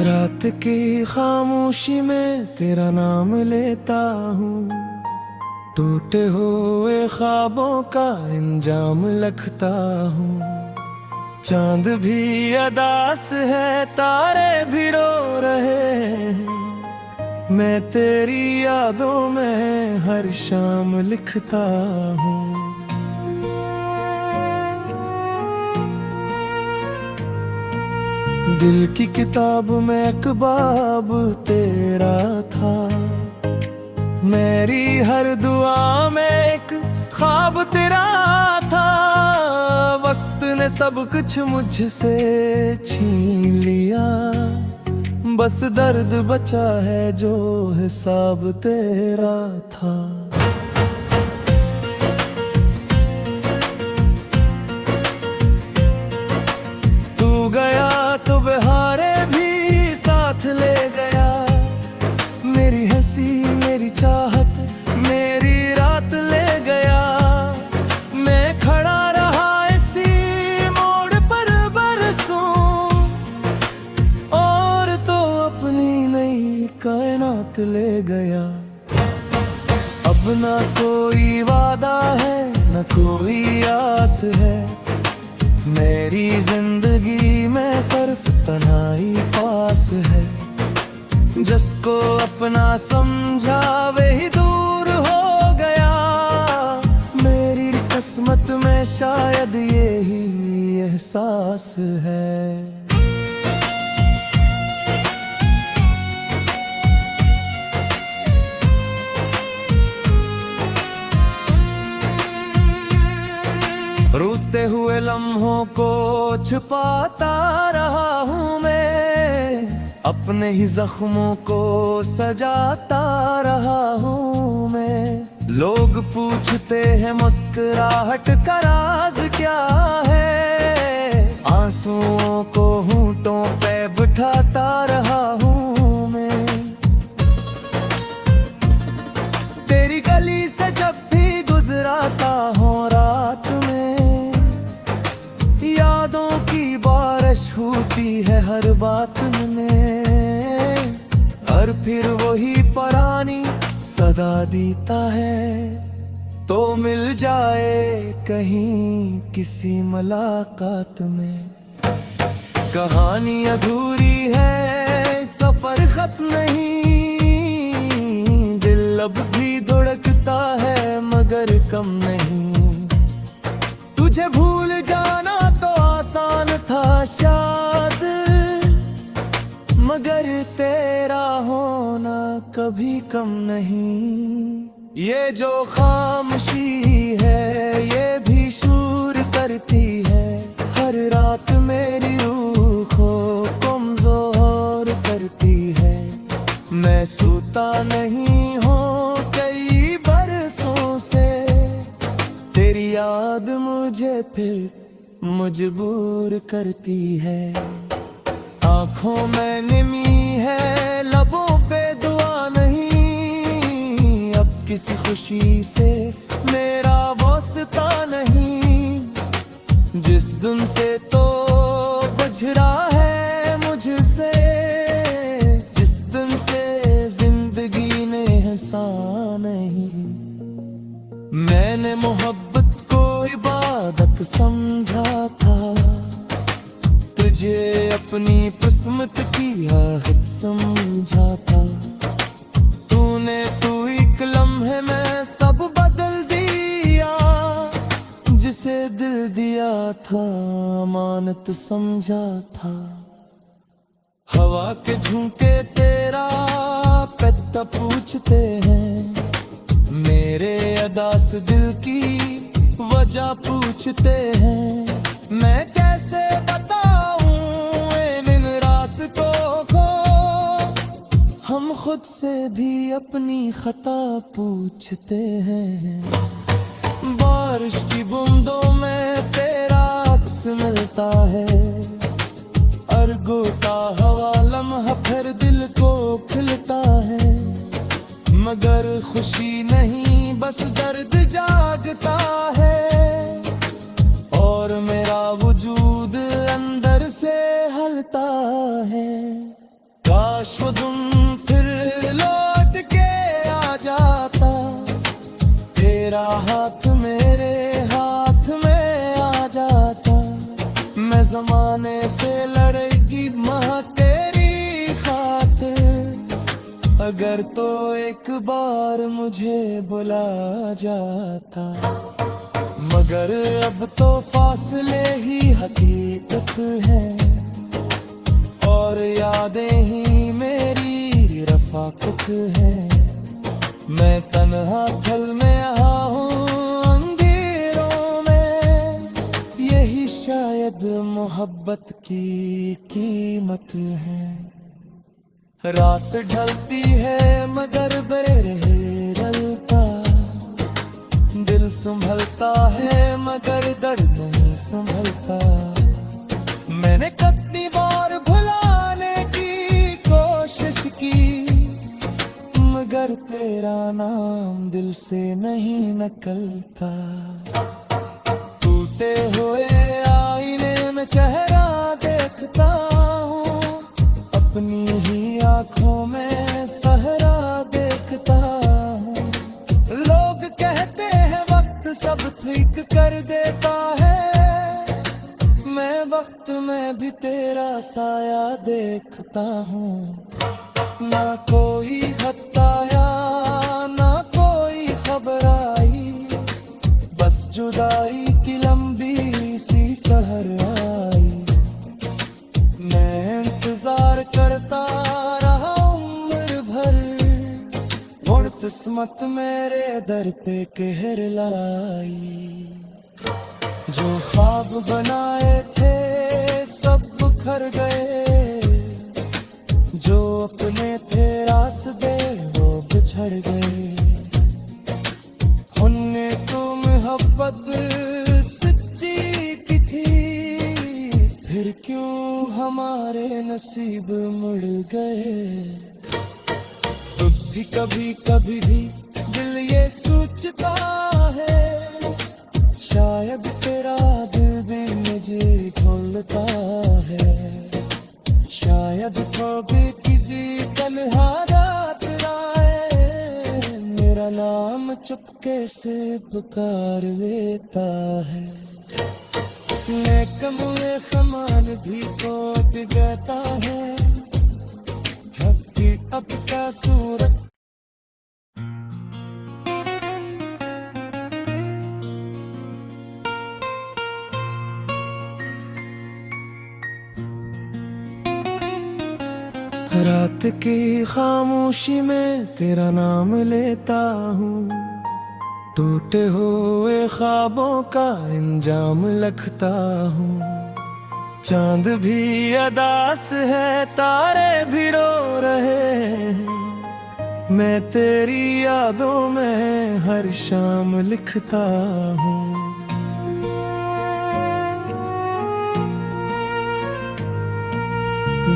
रात की खामोशी में तेरा नाम लेता हूँ, टूटे हुए ख्वाबों का इंजाम लिखता हूँ। चांद भी अदास है, तारे भिड़ो रहे हैं, मैं तेरी यादों में हर शाम लिखता हूँ। दिल की किताब में एक बाब तेरा था, मेरी हर दुआ में एक ख्वाब तेरा था। वक्त ने सब कुछ मुझसे छीन लिया, बस दर्द बचा है जो हिसाब तेरा था। तू गया तो बहारे भी साथ ले गया, मेरी हंसी मेरी चाहत मेरी रात ले गया। मैं खड़ा रहा इसी मोड़ पर बरसों, और तो अपनी नई कायनात ले गया। अब ना कोई वादा है न कोई आस है, मेरी जिंदगी में सिर्फ तन्हाई पास है। जिसको अपना समझा वही दूर हो गया, मेरी किस्मत में शायद यही एहसास है। रोते हुए लम्हों को छुपाता रहा हूँ मैं, अपने ही जख्मों को सजाता रहा हूँ मैं। लोग पूछते हैं मुस्कुराहट का राज क्या है, आंसुओं को होंठों पे बिठाता रहा हूँ मैं। तेरी गली से जब भी गुजराता हूँ रात में, यादों की बारिश होती है हर बात में, और फिर वही पुरानी सदा देता है। तो मिल जाए कहीं किसी मुलाकात में, कहानी अधूरी है सफर खत्म नहीं, दिल अब भी धड़कता है मगर कम नहीं। तुझे भूल जाना तो आसान था शायद, मगर तेरा होना कभी कम नहीं। ये जो खामोशी है ये भी शूर करती है, हर रात मेरी रूह को कमजोर करती है। मैं सोता नहीं हूँ कई बरसों से, तेरी याद मुझे फिर मजबूर करती है। आँखों में नमी है लबों पे दुआ नहीं, अब किसी खुशी से मेरा वास्ता नहीं। जिस दिन से तो बजरा है मुझसे, जिस दिन से जिंदगी ने हंसा नहीं। मैंने मोहब्बत को इबादत समझा था, तुझे अपनी किस्मत की आहट समझा था। तूने तू एक लम्हे में सब बदल दिया, जिसे दिल दिया था अमानत समझा था। हवा के झोंके तेरा पता पूछते हैं, मेरे अदास दिल की वजह पूछते हैं। मैं कैसे बताऊं इन रास्तों को, हम खुद से भी अपनी खता पूछते हैं। बारिश की बूंदों में तेरा अक्स मिलता है, अर्गो का हवा लम्हा फिर दिल को खिलता है। मगर खुशी नहीं बस दर्द जागता है, और मेरा वजूद अंदर से हलता है। अगर तो एक बार मुझे बुला जाता, मगर अब तो फासले ही हकीकत है, और यादें ही मेरी रफाकत है। मैं तन्हा थल में यहाँ हूँ अंधेरों में, यही शायद मोहब्बत की कीमत है। रात ढलती है मगर बेरहे रलता, दिल संभलता है मगर दर्द नहीं संभलता। मैंने कितनी बार भुलाने की कोशिश की, मगर तेरा नाम दिल से नहीं निकलता। टूटे हुए आईने में चेहरा देखता हूँ, अपनी ही आँखों में सहरा देखता हूँ। लोग कहते हैं वक्त सब ठीक कर देता है, मैं वक्त में भी तेरा साया देखता हूँ। ना कोई खत आया ना कोई खबर आई, बस जुदाई की लंबी सी सहर आई। मैं इंतजार करता रहा उम्र भर, और किस्मत मेरे दर पे कहर लाई। जो ख्वाब बनाए थे सब बिखर गए, जो अपने थे रास्ते वो बिछड़ गए। उनने तो मोहब्बत सच्ची की थी, फिर क्यों हमारे नसीब मुड़ गए। तब भी कभी कभी भी दिल ये सोचता है, शायद तेरा दिल भी मुझे ढूंढता है। शायद कभी किसी तन्हा रात आए, मेरा नाम चुपके से पुकार लेता है। नेक मुए समान भी कोट जाता है, हक की अब का सूरत। रात की खामोशी में तेरा नाम लेता हूँ, टूटे हुए ख्वाबों का इंजाम लिखता हूँ। चांद भी अदास है तारे भिड़ो रहे हैं, मैं तेरी यादों में हर शाम लिखता हूँ।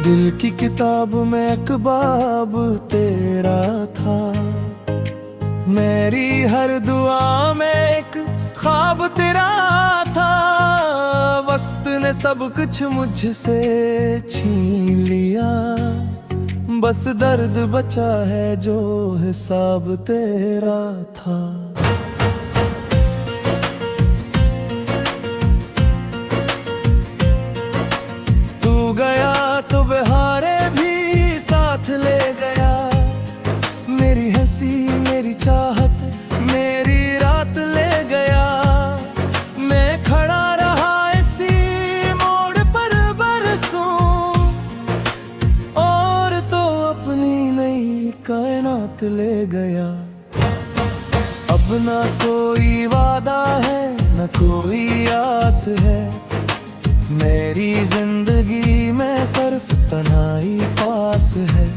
दिल की किताब में एक बाब तेरा था, मेरी हर दुआ में एक ख्वाब तेरा था। वक्त ने सब कुछ मुझसे छीन लिया, बस दर्द बचा है जो हिसाब तेरा था। गया तो बहारे भी साथ ले गया, मेरी हंसी मेरी चाहत मेरी रात ले गया। मैं खड़ा रहा इसी मोड़ पर बरसों, और तो अपनी नई कायनात ले गया। अब ना कोई वादा है न कोई आस है, मेरी जिंदगी में सिर्फ तन्हाई पास है।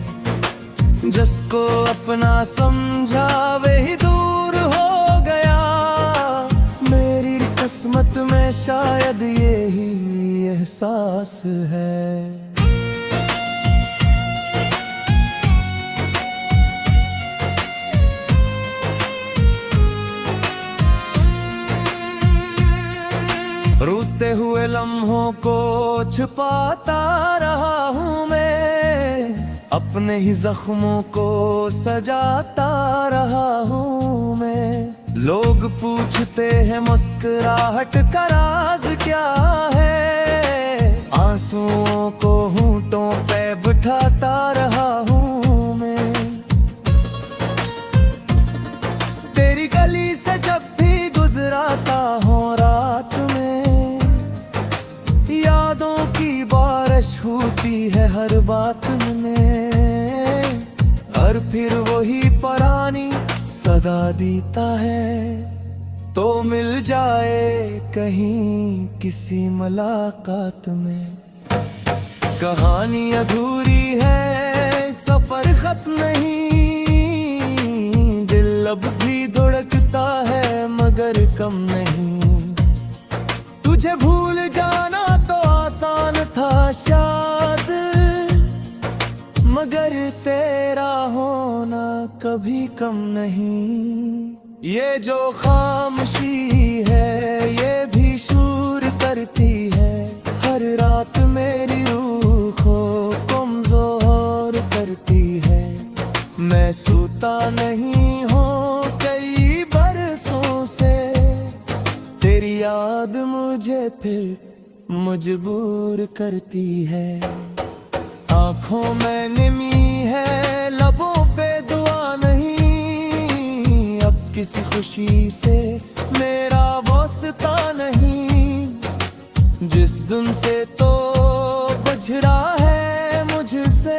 जिसको अपना समझा वही दूर हो गया, मेरी किस्मत में शायद यही एहसास है। रोते हुए लम्हों को छुपाता रहा हूँ मैं, अपने ही जख्मों को सजाता रहा हूँ मैं। लोग पूछते हैं मुस्कुराहट का राज क्या है, आंसुओं को होंठों पे बिठाता रहा हूँ मैं। ही पुरानी सदा देता है, तो मिल जाए कहीं किसी मुलाकात में। कहानी अधूरी है, सफर खत्म नहीं, दिल अब भी धड़कता है मगर कम नहीं। तुझे भूल जाना तो आसान था शायद, मगर तेरा होना कभी कम नहीं। ये जो खामोशी है ये भी शूर करती है, हर रात मेरी रूह को कमजोर करती है। मैं सोता नहीं हूँ कई बरसों से, तेरी याद मुझे फिर मजबूर करती है। आँखों में नमी है, लबों पे दुआ नहीं, अब किसी खुशी से मेरा वास्ता नहीं। जिस दिन से तो बजरा है मुझसे,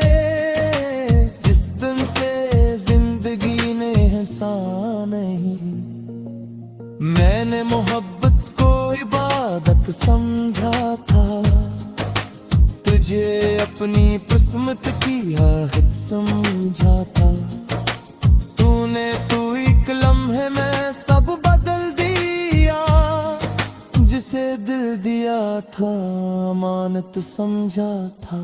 जिस दिन से जिंदगी ने हंसा नहीं। मैंने मोहब्बत को इबादत समझा था, तुझे अपनी किस्मत की आहत समझा था। तूने तू एक लम्हे में सब बदल दिया, जिसे दिल दिया था अमानत समझा था।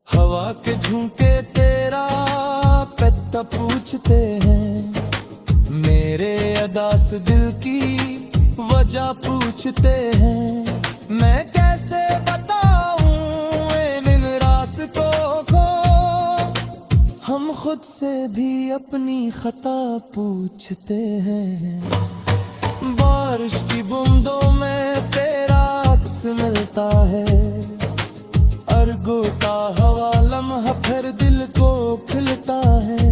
हवा के झोंके तेरा पता पूछते हैं, मेरे अदास दिल की वजह पूछते हैं। मैं कैसे बताऊं इन रास्तों को, हम खुद से भी अपनी खता पूछते हैं। बारिश की बूंदों में तेरा अक्स मिलता है, अर्गो का हवा लम्हा फिर दिल को खिलता है।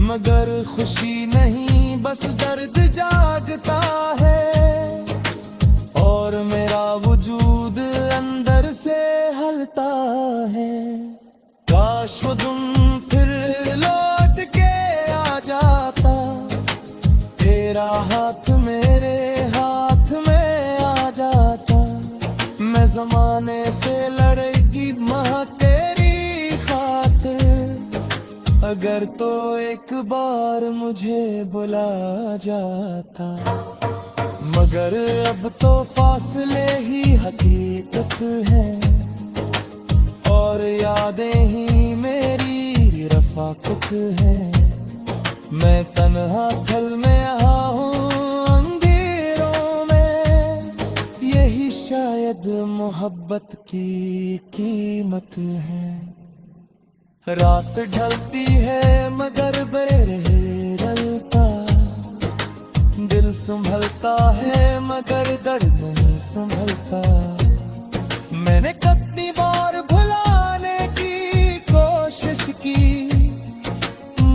मगर खुशी नहीं बस दर्द जागता है, और मेरा वजूद अंदर से हलता है। काश वो तुम फिर लौट के आ जाता, तेरा हाथ मेरे हाथ में आ जाता। मैं जमाने से लड़ेगी माँ तेरी खातिर, अगर तो एक बार मुझे बुला जाता। मगर अब तो फासले ही हकीकत है, और यादें ही मेरी रफाकत है। मैं तन्हा थल में आया हूँ अंधेरों में, यही शायद मोहब्बत की कीमत है। रात ढलती है मगर बेरहे रलता, दिल संभलता है मगर दर्द नहीं संभलता। मैंने कितनी बार भुलाने की कोशिश की,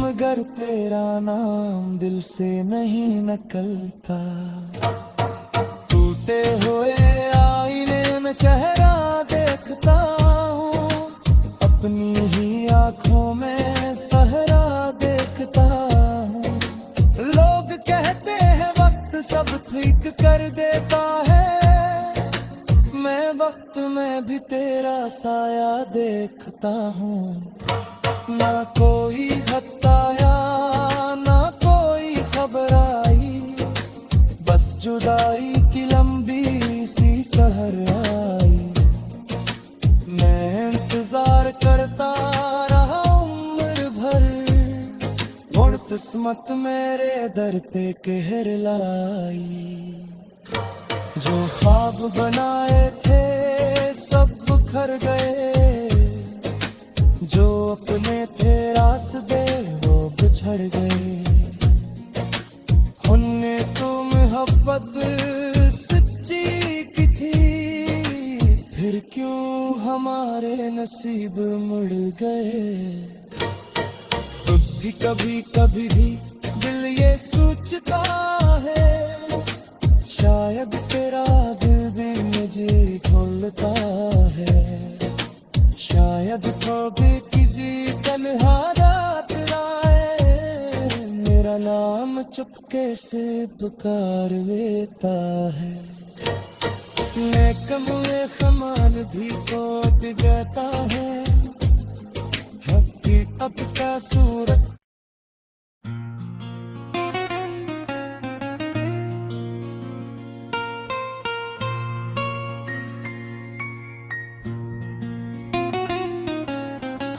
मगर तेरा नाम दिल से नहीं निकलता। टूटे हुए आईने में चेहरा देखता हूँ, अपनी ही आँखों में सहरा देखता हूँ। लोग कहते हैं वक्त सब ठीक कर देता है, मैं वक्त में भी तेरा साया देखता हूँ। ना कोई खत आया ना कोई खबर आई, बस जुदाई की लंबी सी सहर आई। मैं इंतजार करता रहा उम्र भर, और किस्मत मेरे दर पे कहर लाई। जो ख्वाब बनाए थे सब बिखर गए, जो अपने थे रास्ते वो बिछड़ गए। उनने तो मोहब्बत सच्ची की थी, फिर क्यों हमारे नसीब मुड़ गए। भी कभी कभी भी दिल ये सोचता है, शायद तेरा दिल भी मुझे खोलता है। शायद तो भी किसी तन्हा रात नाम चुपके से पुकार लेता है। मैं कमुए खमाल भी कोट जाता है, हकी अब का सूरत।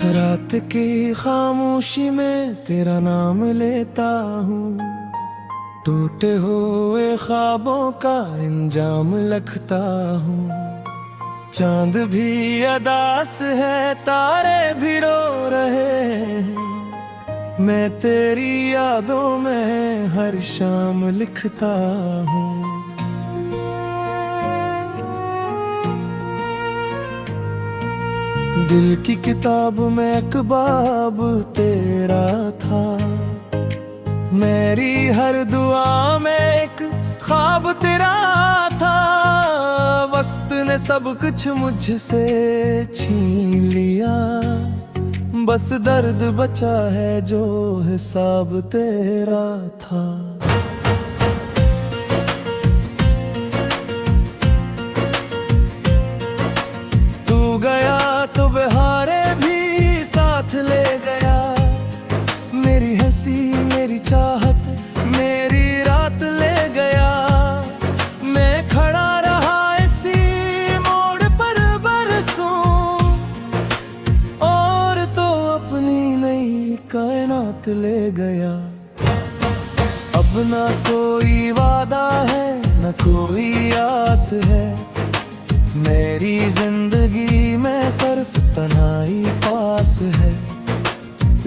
रात की खामोशी में तेरा नाम लेता हूँ, टूटे हुए ख्वाबों का इंजाम लिखता हूँ। चांद भी अदास है, तारे भिड़ो रहे हैं, मैं तेरी यादों में हर शाम लिखता हूँ। दिल की किताब में एक बाब तेरा था, मेरी हर दुआ में एक ख्वाब तेरा था। वक्त ने सब कुछ मुझसे छीन लिया, बस दर्द बचा है जो हिसाब तेरा था। गया तो बहारे भी साथ ले गया, मेरी हंसी मेरी चाहत मेरी रात ले गया। मैं खड़ा रहा इसी मोड़ पर बरसों, और तो अपनी नई कायनात ले गया। अब ना कोई वादा है न कोई आस है, मेरी जिंदगी में सिर्फ तन्हाई पास है।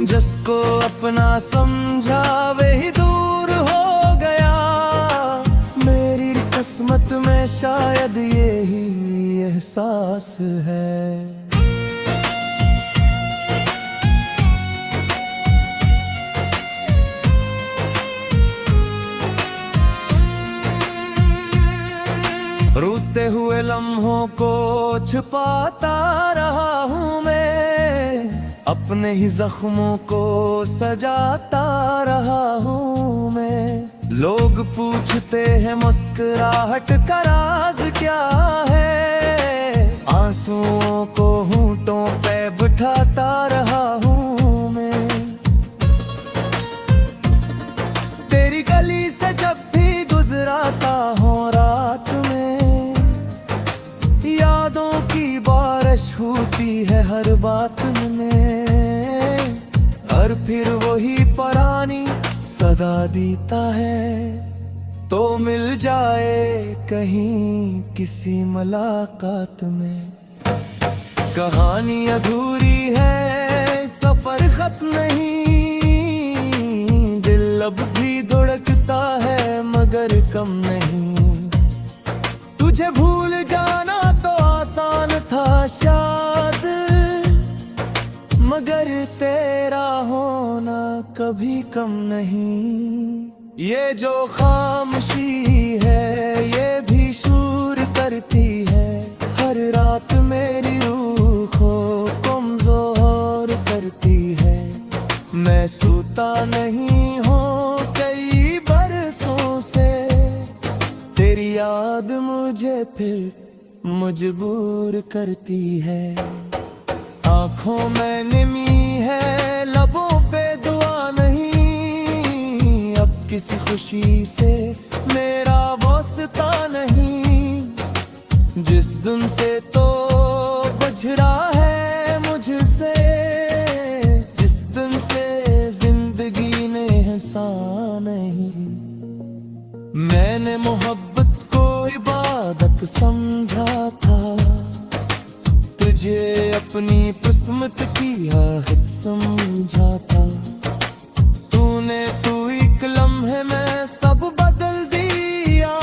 जिसको अपना समझा वही दूर हो गया, मेरी किस्मत में शायद यही एहसास है। रोते हुए लम्हों को छुपाता रहा हूँ मैं, अपने ही जख्मों को सजाता रहा हूँ मैं। लोग पूछते हैं मुस्कुराहट का राज क्या है, आंसुओं को होंठों पे बिठाता रहा हूँ मैं। तेरी गली से जब भी गुजराता हूँ रात में, यादों की बारिश होती है हर बात में, और फिर वही पुरानी सदा देता है। तो मिल जाए कहीं किसी मुलाकात में, कहानी अधूरी है सफर खत्म नहीं, दिल अब भी धड़कता है मगर कम नहीं। तुझे भूल जाना तो आसान था शायद, मगर तेरा होना कभी कम नहीं। ये जो खामोशी है ये भी शूर करती है, हर रात मेरी रूह को कमजोर करती है। मैं सोता नहीं हूँ कई बरसों से, तेरी याद मुझे फिर मजबूर करती है। आँखों में नमी है लबों पे दुआ नहीं, अब किसी खुशी से मेरा वास्ता नहीं। जिस दिन से तो बजरा है मुझसे, जिस दिन से जिंदगी ने हंसा नहीं। मैंने मोहब्बत को इबादत समझा था, तुझे अपनी किस्मत की आहट समझा था। तूने तू एक लम्हे में सब बदल दिया,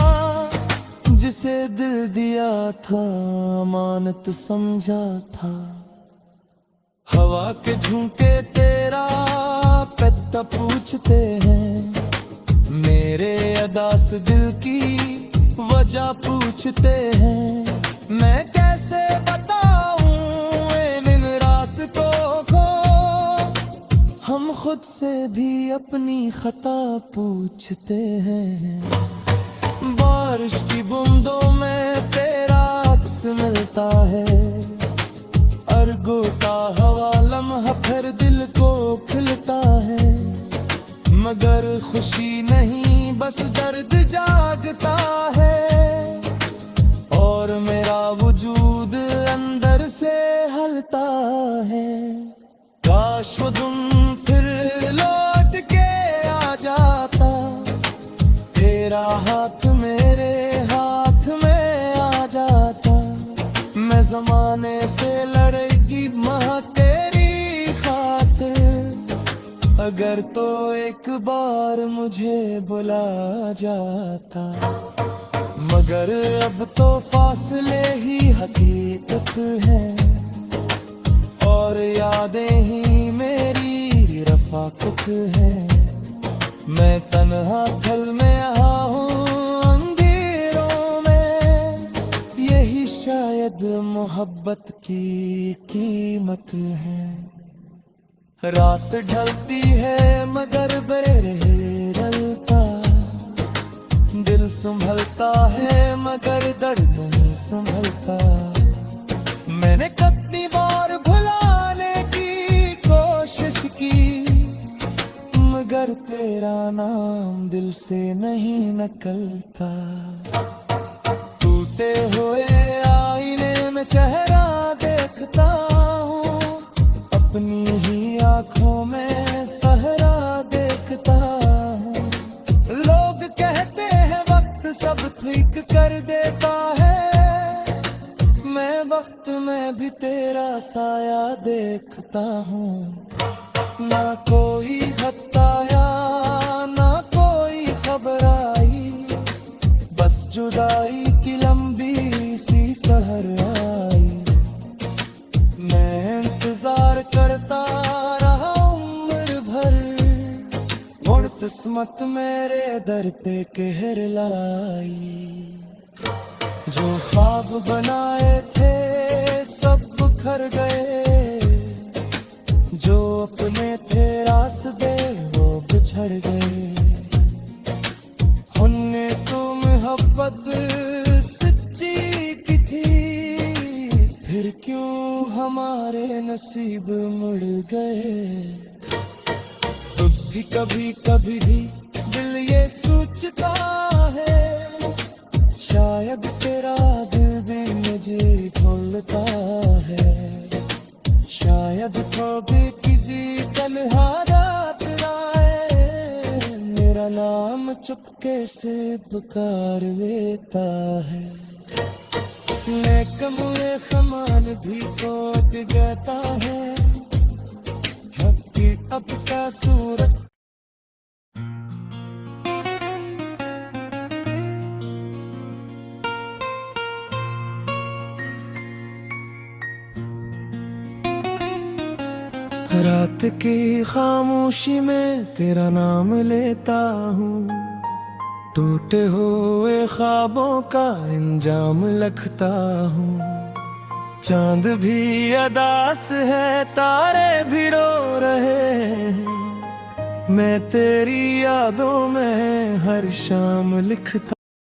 जिसे दिल दिया था अमानत समझा था। हवा के झोंके तेरा पता पूछते हैं, मेरे अदास दिल की वजह पूछते हैं। मैं कैसे बताऊं इन रास्तों को, हम खुद खुद से भी अपनी खता पूछते हैं। बारिश की बूंदों में तेरा अक्स मिलता है, अर्गो का हवा लम्हा फिर दिल को खिलता है। मगर खुशी नहीं बस दर्द जागता है, और मेरा वजूद अंदर से हलता है। काश वो दिन फिर लौट के आ जाता, तेरा हाथ मेरे हाथ में आ जाता। मैं जमाने से लड़ेगी माँ तेरी खातिर, अगर तो एक बार मुझे बुला जाता। मगर अब तो फासले ही हकीकत है, और यादें ही मेरी रफाकत है। मैं तन्हा थल में आया हूँ अंधेरों में, यही शायद मोहब्बत की कीमत है। रात ढलती है मगर बेरहे ढलता, दिल संभलता है मगर दर्द नहीं संभलता। मैंने कितनी बार भुलाने की कोशिश की, मगर तेरा नाम दिल से नहीं निकलता। टूटे हुए आईने में चेहरा देखता हूँ, अपनी ही आँखों में सहरा देखता हूँ। लोग कहते हैं वक्त सब ठीक कर देता है, मैं वक्त में भी तेरा साया देखता हूँ। ना कोई खत आया ना कोई खबर आई, बस जुदाई की लंबी सी सहर आई। मैं इंतजार करता रहा उम्र भर, और किस्मत मेरे दर पे कहर लाई। जो ख्वाब बनाए थे सब बिखर गए, जो अपने थे रास्ते वो बिछड़ गए। हमने तो मोहब्बत सच्ची की थी, फिर क्यों हमारे नसीब मुड़ गए। तब भी कभी कभी भी दिल ये सोचता है, शायद तेरा दिल भी मुझे भूलता है। शायद कभी किसी कल हालात आए, मेरा नाम चुपके से पुकार लेता है। लेकिन मुझे समान भी कोट जाता है, हकी अब का सूरत। रात की खामोशी में तेरा नाम लेता हूँ, टूटे हुए ख्वाबों का इंजाम लिखता हूँ। चांद भी अदास है तारे भिड़ो रहे हैं, मैं तेरी यादों में हर शाम लिखता